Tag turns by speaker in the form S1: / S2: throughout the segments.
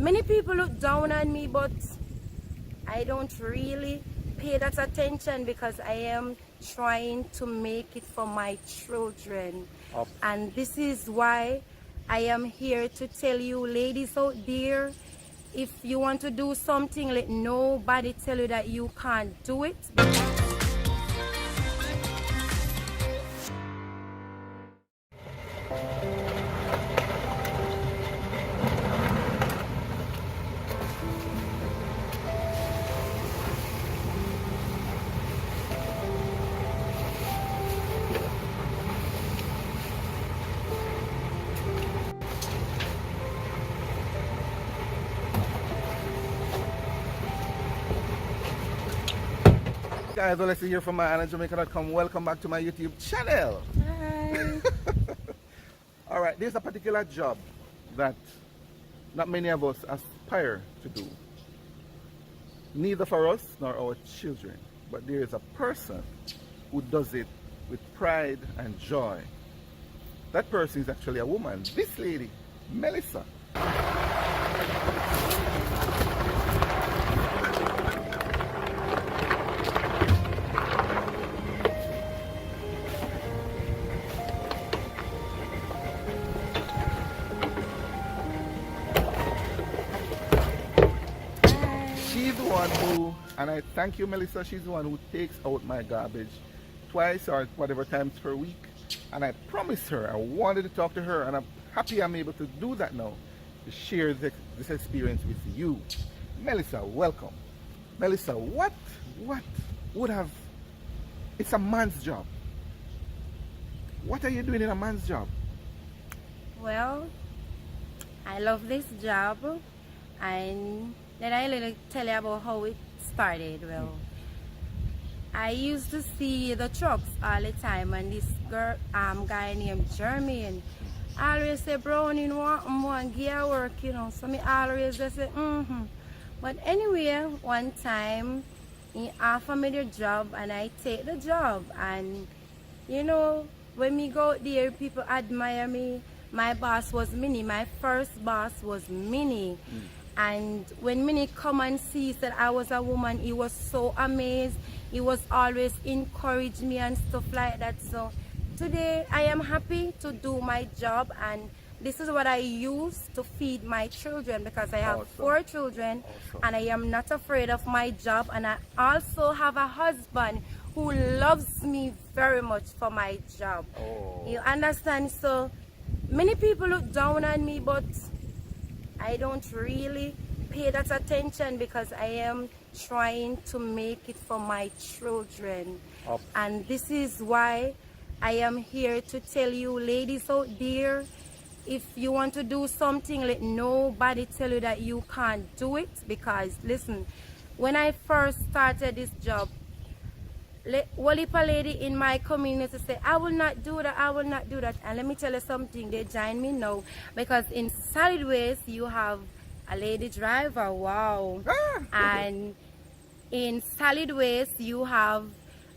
S1: Many people look down on me, but I don't really pay that attention because I am trying to make it for my children. And this is why I am here to tell you, ladies out there, if you want to do something, let nobody tell you that you can't do it.
S2: Guys, well, let's see here from My-Island-Jamaica.com. Welcome back to my YouTube channel.
S1: Hi.
S2: Alright, there's a particular job that not many of us aspire to do. Neither for us nor our children. But there is a person who does it with pride and joy. That person is actually a woman. This lady, Melissa. She's the one who, and I thank you, Melissa, she's the one who takes out my garbage twice or whatever times per week. And I promised her, I wanted to talk to her, and I'm happy I'm able to do that now, to share this experience with you. Melissa, welcome. Melissa, what would have, it's a man's job. What are you doing in a man's job?
S1: Well, I love this job, and then I little tell you about how it started. Well, I used to see the trucks all the time, and this girl, guy named Jeremy, and I always say, Brownie, want gear work, you know. So me always just say, But anyway, one time he offered me the job, and I take the job, and you know, when me go out there, people admire me. My boss was Minnie. My first boss was Minnie. And when Minnie come and see that I was a woman, he was so amazed. He was always encourage me and stuff like that. So today I am happy to do my job, and this is what I use to feed my children, because I have 4 children, and I am not afraid of my job. And I also have a husband who loves me very much for my job. You understand? So many people look down on me, but I don't really pay that attention because I am trying to make it for my children. And this is why I am here to tell you, ladies out there, if you want to do something, let nobody tell you that you can't do it. Because listen, when I first started this job, one lady in my community say, I will not do that, I will not do that. And let me tell you something, they join me now, because in solid waste you have a lady driver, wow. And in solid waste you have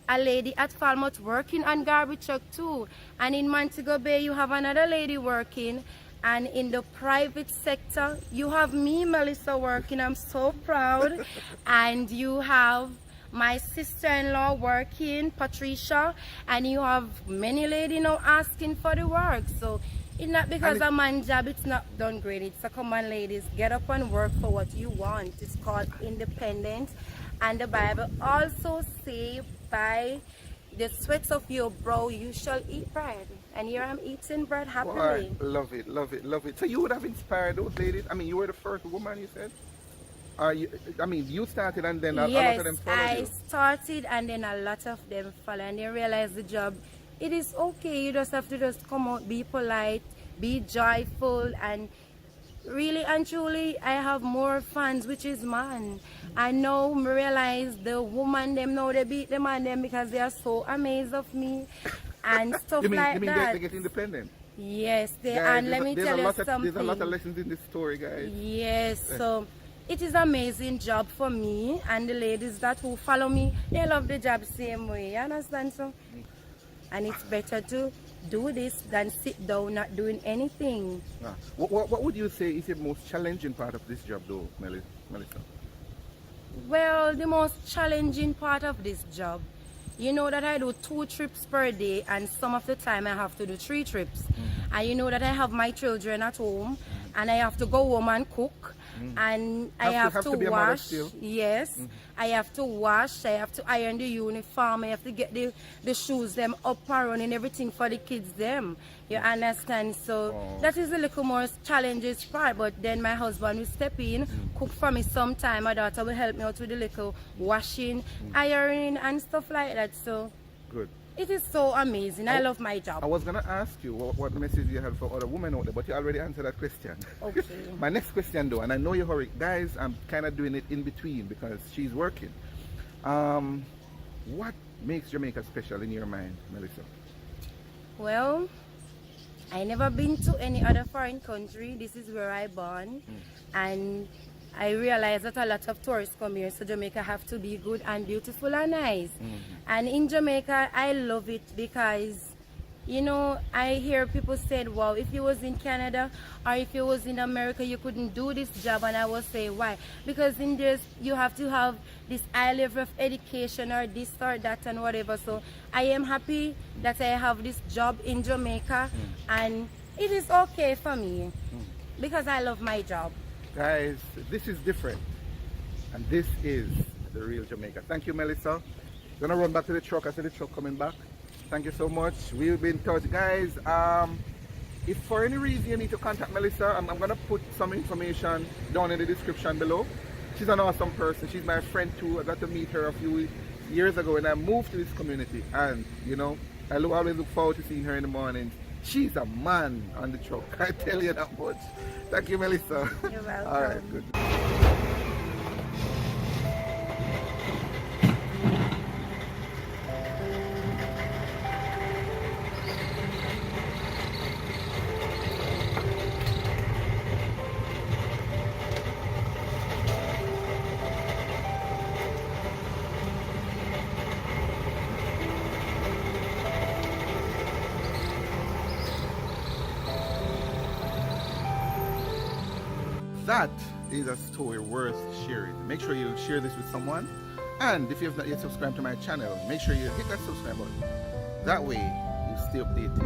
S1: a lady at Falmouth working on garbage truck too. And in Montego Bay you have another lady working. And in the private sector you have me, Melissa, working. I'm so proud. And you have my sister-in-law working, Patricia, and you have many ladies now asking for the work. So it's not because a man's job it's not done great. It's a come on, ladies, get up and work for what you want. It's called independence. And the Bible also say, by the sweat of your brow you shall eat bread. And here I'm eating bread happily.
S2: Boy, love it, love it, love it. So you would have inspired those ladies? I mean, you were the first woman, you said? You started and then a lot of them followed you?
S1: Yes, I started and then a lot of them followed, and they realized the job, it is okay. You just have to just come out, be polite, be joyful, and really and truly I have more fans, which is man. I now realize the woman them now they beat the man them because they are so amazed of me and stuff
S2: you mean
S1: that.
S2: they get independent?
S1: Yes, they
S2: guys,
S1: and let me tell you something.
S2: There's a lot of lessons in this story, guys.
S1: Yes, so it is an amazing job for me, and the ladies that who follow me, they love the job same way. You understand? So, and it's better to do this than sit down not doing anything.
S2: Yeah. What would you say is the most challenging part of this job though, Melissa?
S1: Well, the most challenging part of this job, you know that I do 2 trips per day, and some of the time I have to do 3 trips. And you know that I have my children at home, and I have to go home and cook, and I have to
S2: be a mother
S1: wash.
S2: still.
S1: Yes, I have to wash, I have to iron the uniform, I have to get the shoes them up and running, everything for the kids them. You understand? So that is the little more challenges part, but then my husband will step in, cook for me sometime. My daughter will help me out with the little washing, ironing and stuff like that. So
S2: Good.
S1: it is so amazing. I love my job.
S2: I was gonna ask you what message you had for other women out there, but you already answered that question.
S1: Okay.
S2: My next question though, and I know you're hurrying, guys, I'm kind of doing it in between because she's working. What makes Jamaica special in your mind, Melissa?
S1: Well, I never been to any other foreign country. This is where I born, and I realize that a lot of tourists come here, so Jamaica have to be good and beautiful and nice. And in Jamaica, I love it because, you know, I hear people say, wow, if you was in Canada or if you was in America, you couldn't do this job. And I will say, why? Because in this, you have to have this high level of education or this or that and whatever. So I am happy that I have this job in Jamaica, and it is okay for me because I love my job.
S2: Guys, this is different, and this is the real Jamaica. Thank you, Melissa. Gonna run back to the truck. I see the truck coming back. Thank you so much. We'll be in touch, guys. If for any reason you need to contact Melissa, I'm gonna put some information down in the description below. She's an awesome person. She's my friend too. I got to meet her a few years ago when I moved to this community, and you know, I always look forward to seeing her in the mornings. She's a man on the truck. I tell you that much. Thank you, Melissa.
S1: You're welcome.
S2: All right, good. That is a story worth sharing. Make sure you share this with someone, and if you have not yet subscribed to my channel, make sure you hit that subscribe button. That way you stay updated